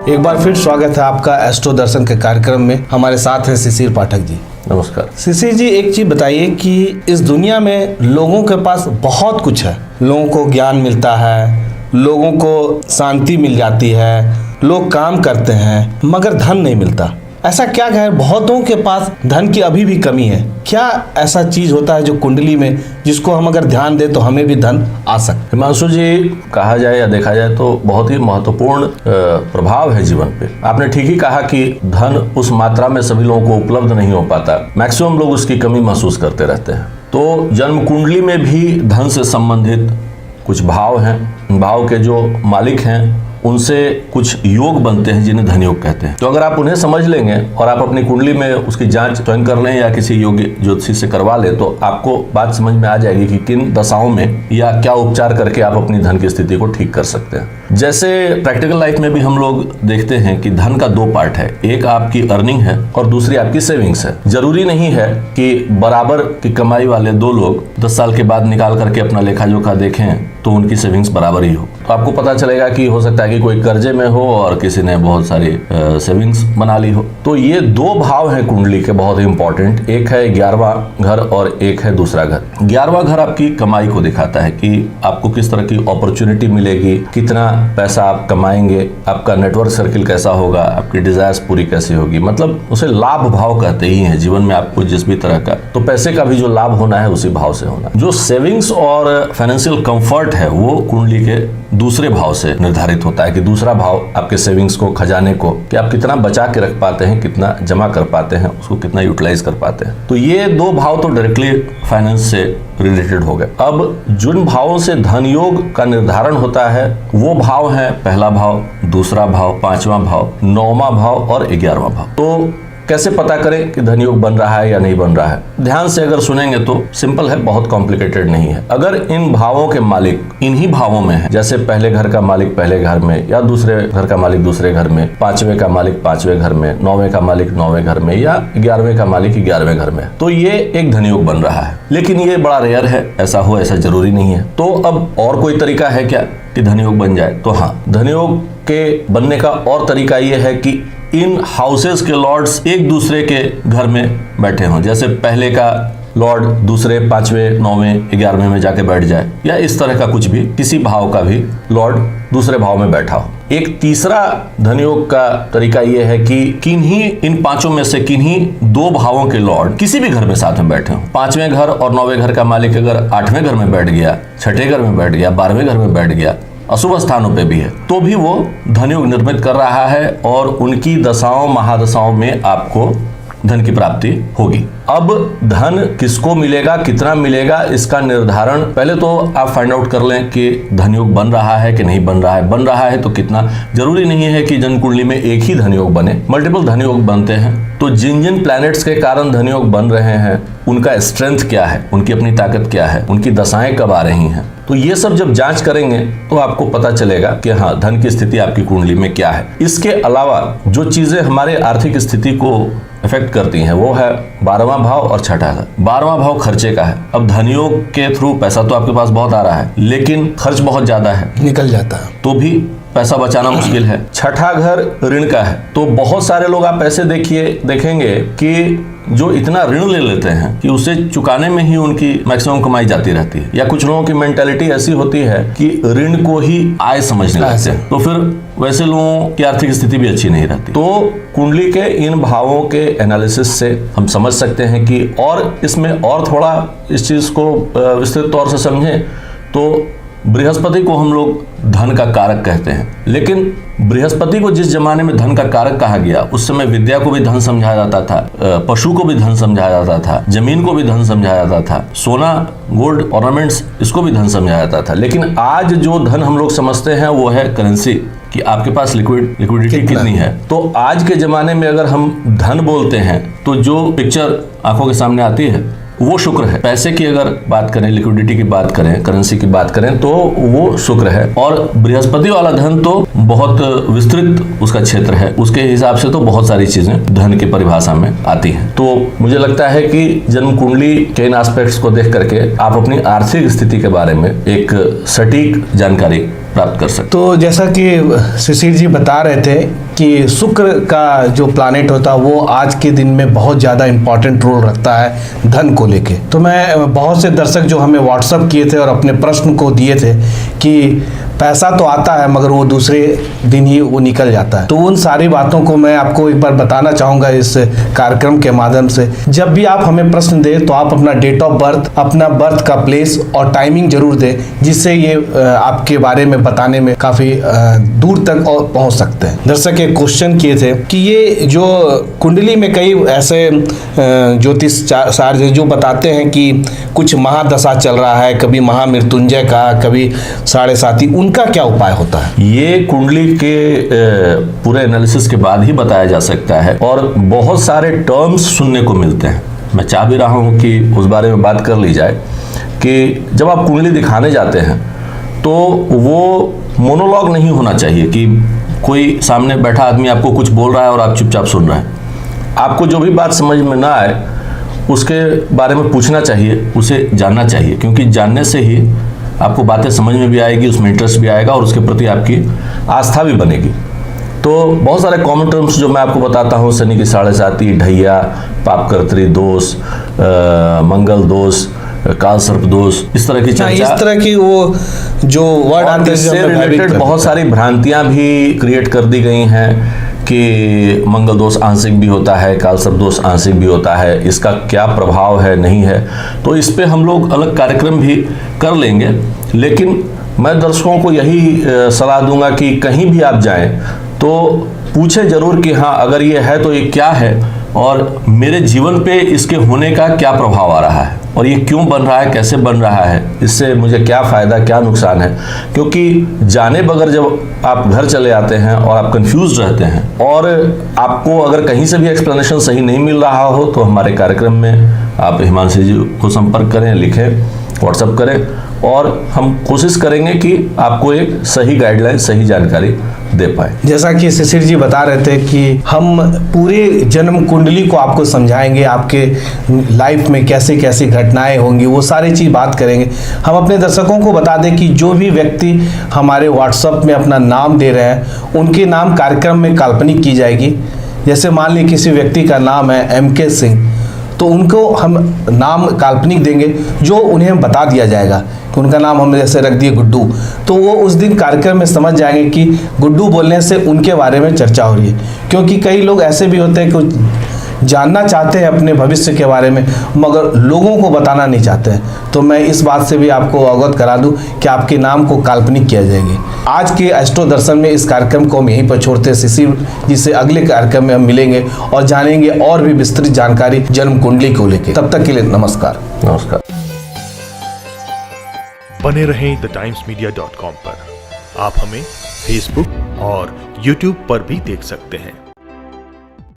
एक बार फिर स्वागत है आपका एस्ट्रो दर्शन के कार्यक्रम में। हमारे साथ हैं शिशिर पाठक जी। नमस्कार शिशिर जी, एक चीज बताइए कि इस दुनिया में लोगों के पास बहुत कुछ है। लोगों को ज्ञान मिलता है, लोगों को शांति मिल जाती है, लोग काम करते हैं, मगर धन नहीं मिलता। ऐसा क्या है, बहुतों के पास धन की अभी भी कमी है। क्या ऐसा चीज होता है जो कुंडली में, जिसको हम अगर ध्यान दें तो हमें भी धन आ सकता? हिमांशु जी, कहा जाए या देखा जाए तो बहुत ही महत्वपूर्ण प्रभाव है जीवन पे। आपने ठीक ही कहा कि धन उस मात्रा में सभी लोगों को उपलब्ध नहीं हो पाता। मैक्सिमम लोग उसकी कमी महसूस करते रहते हैं। तो जन्म कुंडली में भी धन से संबंधित कुछ भाव हैं। भाव के जो मालिक हैं उनसे कुछ योग बनते हैं जिन्हें धन योग कहते हैं। तो अगर आप उन्हें समझ लेंगे और आप अपनी कुंडली में उसकी जांच स्वयं कर लें या किसी योगी ज्योतिषी से करवा लें तो आपको बात समझ में आ जाएगी कि किन दशाओं में या क्या उपचार करके आप अपनी धन की स्थिति को ठीक कर सकते हैं। जैसे प्रैक्टिकल लाइफ में भी हम लोग देखते हैं कि धन का दो पार्ट है, एक आपकी अर्निंग है और दूसरी आपकी सेविंग्स है। जरूरी नहीं है कि बराबर की कमाई वाले दो लोग 10 साल के बाद निकाल करके अपना लेखा जोखा देखें तो उनकी सेविंग्स बराबर ही हो। तो आपको पता चलेगा कि हो सकता है कि कोई कर्जे में हो और किसी ने बहुत सारी सेविंग्स बना ली हो। तो ये दो भाव हैं कुंडली के बहुत ही इंपॉर्टेंट। एक है 11वां घर और एक है दूसरा घर। 11वां घर आपकी कमाई को दिखाता है कि आपको किस तरह की अपॉर्चुनिटी मिलेगी, कितना पैसा आप कमाएंगे, आपका नेटवर्क सर्किल कैसा होगा, आपकी डिजायर्स पूरी कैसी होगी। मतलब उसे लाभ भाव कहते ही हैं जीवन में आपको जिस भी तरह का। तो पैसे का भी जो लाभ होना है उसी भाव से होना। जो सेविंग्स और फाइनेंशियल कंफर्ट है वो कुंडली के दूसरे भाव से निर्धारित होता है कि दूसरा भाव आपके सेविंग्स को, खजाने को, कि आप कितना बचा के रख पाते हैं, कितना जमा कर पाते हैं, उसको कितना यूटिलाइज कर पाते हैं। तो ये दो भाव तो डायरेक्टली फाइनेंस से रिलेटेड हो गए। अब जिन भावों से धन योग का निर्धारण होता है वो भाव है पहला भाव, दूसरा भाव, 5वां भाव, 9वां भाव और 11वां भाव। तो कैसे पता करें कि धन योग बन रहा है या नहीं बन रहा है? ध्यान से अगर सुनेंगे तो सिंपल है, बहुत कॉम्प्लिकेटेड नहीं है। अगर इन भावों के मालिक इन्हीं भावों में है, जैसे पहले घर का मालिक पहले घर में, या दूसरे घर का मालिक दूसरे घर में, 5वें का मालिक 5वें घर में, 9वें का मालिक 9वें घर में, या 11वें का मालिक 11वें घर में, तो ये एक धन योग बन रहा है। लेकिन ये बड़ा रेयर है, ऐसा हो ऐसा जरूरी नहीं है। तो अब और कोई तरीका है क्या कि धन योग बन जाए? तो हाँ, धन योग के बनने का और तरीका ये है कि इन हाउसेस के लॉर्ड्स एक दूसरे के घर में बैठे हों। जैसे पहले का लॉर्ड दूसरे 5वें, 9वें, 11वें में जाके बैठ जाए, या इस तरह का कुछ भी, किसी भाव का भी लॉर्ड दूसरे भाव में बैठा हो। एक तीसरा धनयोग का तरीका यह है कि किन्हीं इन पांचों में से किन्हीं दो भावों के लॉर्ड किसी भी घर में साथ में बैठे हों। 5वें घर और 9वें घर का मालिक अगर 8वें घर में बैठ गया, 6ठे घर में बैठ गया, 12वें घर में बैठ गया, अशुभ स्थानों पे भी है, तो भी वो धनयोग निर्मित कर रहा है और उनकी दशाओं महादशाओं में आपको धन की प्राप्ति होगी। अब धन किसको मिलेगा, कितना मिलेगा, इसका निर्धारण पहले तो आप फाइंड आउट कर लें कि धनयोग बन रहा है कि नहीं बन रहा है। बन रहा है तो कितना। जरूरी नहीं है कि जन्म कुंडली में एक ही धनयोग बने, मल्टीपल धनयोग बनते हैं। तो जिन जिन प्लैनेट्स के कारण धनयोग बन रहे हैं उनका स्ट्रेंथ क्या है, उनकी अपनी ताकत क्या है, उनकी दशाएं कब आ रही हैं, तो ये सब जब जांच करेंगे तो आपको पता चलेगा कि हाँ, धन की स्थिति आपकी कुंडली में क्या है। इसके अलावा जो चीजें हमारे आर्थिक स्थिति को इफेक्ट करती हैं वो है 12वां भाव और 6ठा घर। 12वां भाव खर्चे का है। अब धनयोग के थ्रू पैसा तो आपके पास बहुत आ रहा है, लेकिन खर्च बहुत ज्यादा है, निकल जाता है, तो भी पैसा बचाना मुश्किल है। 6ठा घर ऋण का है, तो बहुत सारे लोग आप ऐसे देखेंगे कि जो इतना ऋण ले लेते हैं कि उसे चुकाने में ही उनकी मैक्सिमम कमाई जाती रहती है। या कुछ लोगों की मेंटालिटी ऐसी होती है कि ऋण को ही आय समझने लगते हैं, तो फिर वैसे लोगों की आर्थिक स्थिति भी अच्छी नहीं रहती। तो कुंडली के इन भावों के एनालिसिस से हम समझ सकते हैं कि, और इसमें और थोड़ा इस चीज को विस्तृत तौर से समझें तो बृहस्पति को हम लोग धन का कारक कहते हैं। लेकिन बृहस्पति को जिस जमाने में धन का कारक कहा गया, उस समय विद्या को भी धन समझाया जाता था, पशु को भी धन समझाया जाता था, जमीन को भी धन समझाया जाता था, सोना, गोल्ड, ऑर्नामेंट्स, इसको भी धन समझाया जाता था। लेकिन आज जो धन हम लोग समझते हैं वो है करेंसी, कि आपके पास लिक्विडिटी कितनी है। तो आज के जमाने में अगर हम धन बोलते हैं तो जो पिक्चर आंखों के सामने आती है वो शुक्र है। पैसे की अगर बात करें, लिक्विडिटी की बात करें, करेंसी की बात करें, तो वो शुक्र है। और बृहस्पति वाला धन तो बहुत विस्तृत उसका क्षेत्र है, उसके हिसाब से तो बहुत सारी चीजें धन की परिभाषा में आती हैं। तो मुझे लगता है कि जन्म कुंडली के इन एस्पेक्ट्स को देख करके आप अपनी आर्थिक स्थिति के बारे में एक सटीक जानकारी प्राप्त कर सकते। तो जैसा कि शिशिर जी बता रहे थे कि शुक्र का जो प्लानेट होता है वो आज के दिन में बहुत ज़्यादा इंपॉर्टेंट रोल रखता है धन को लेके। तो मैं बहुत से दर्शक जो हमें व्हाट्सअप किए थे और अपने प्रश्न को दिए थे कि पैसा तो आता है मगर वो दूसरे दिन ही वो निकल जाता है, तो उन सारी बातों को मैं आपको एक बार बताना चाहूँगा इस कार्यक्रम के माध्यम से। जब भी आप हमें प्रश्न दें तो आप अपना डेट ऑफ बर्थ, अपना बर्थ का प्लेस और टाइमिंग जरूर दें, जिससे ये आपके बारे में बताने में काफ़ी दूर तक पहुँच सकते हैं। दर्शक एक क्वेश्चन किए थे कि ये जो कुंडली में कई ऐसे ज्योतिष शास्त्र जो बताते हैं कि कुछ महादशा चल रहा है, कभी महामृत्युंजय का, कभी 7.5, उनका क्या उपाय होता है? ये कुंडली के पूरे एनालिसिस के बाद ही बताया जा सकता है और बहुत सारे टर्म्स सुनने को मिलते हैं। मैं चाह भी रहा हूँ कि उस बारे में बात कर ली जाए कि जब आप कुंडली दिखाने जाते हैं तो वो मोनोलॉग नहीं होना चाहिए कि कोई सामने बैठा आदमी आपको कुछ बोल रहा है और आप चुपचाप सुन रहे हैं। आपको जो भी बात समझ में ना आए उसके बारे में पूछना चाहिए, उसे जानना चाहिए, क्योंकि जानने से ही आपको बातें समझ में भी आएगी, उसमें इंटरेस्ट भी आएगा और उसके प्रति आपकी आस्था भी बनेगी। तो बहुत सारे कॉमन टर्म्स जो मैं आपको बताता हूँ, शनि की 7.5, ढैया, पापकर्त्री दोष, मंगल दोष, काल सर्प दोष, इस तरह की चर्चा, इस तरह की वो जो वर्ड आते हैं इससे रिलेटेड बहुत सारी भ्रांतियां भी क्रिएट कर दी गई हैं कि मंगल दोष आंशिक भी होता है, काल सर्प दोष आंशिक भी होता है, इसका क्या प्रभाव है नहीं है। तो इस पे हम लोग अलग कार्यक्रम भी कर लेंगे, लेकिन मैं दर्शकों को यही सलाह दूंगा कि कहीं भी आप जाएं तो पूछें जरूर कि हाँ अगर ये है तो ये क्या है और मेरे जीवन पे इसके होने का क्या प्रभाव आ रहा है और ये क्यों बन रहा है, कैसे बन रहा है, इससे मुझे क्या फ़ायदा क्या नुकसान है। क्योंकि जाने बगैर जब आप घर चले आते हैं और आप कंफ्यूज रहते हैं और आपको अगर कहीं से भी एक्सप्लेनेशन सही नहीं मिल रहा हो तो हमारे कार्यक्रम में आप हिमांशु जी को संपर्क करें, लिखें, व्हाट्सएप करें और हम कोशिश करेंगे कि आपको एक सही गाइडलाइन, सही जानकारी दे पाए। जैसा कि शिशिर जी बता रहे थे कि हम पूरे जन्म कुंडली को आपको समझाएंगे, आपके लाइफ में कैसे कैसे घटनाएं होंगी वो सारी चीज़ बात करेंगे। हम अपने दर्शकों को बता दें कि जो भी व्यक्ति हमारे व्हाट्सएप में अपना नाम दे रहे हैं उनके नाम कार्यक्रम में काल्पनिक की जाएगी। जैसे मान लीजिए किसी व्यक्ति का नाम है MK सिंह, तो उनको हम नाम काल्पनिक देंगे जो उन्हें बता दिया जाएगा कि उनका नाम हमने जैसे रख दिया गुड्डू, तो वो उस दिन कार्यक्रम में समझ जाएंगे कि गुड्डू बोलने से उनके बारे में चर्चा हो रही है। क्योंकि कई लोग ऐसे भी होते हैं कि जानना चाहते हैं अपने भविष्य के बारे में मगर लोगों को बताना नहीं चाहते हैं। तो मैं इस बात से भी आपको अवगत करा दूं कि आपके नाम को काल्पनिक किया जाएगा। आज के एस्ट्रो दर्शन में इस कार्यक्रम को हम यहीं पर छोड़ते हैं। शिशिर जी से अगले कार्यक्रम में हम मिलेंगे और जानेंगे और भी विस्तृत जानकारी जन्म कुंडली को लेकर। तब तक के लिए नमस्कार। नमस्कार। बने रहें thetimesmedia.com पर। आप हमें फेसबुक और यूट्यूब पर भी देख सकते हैं।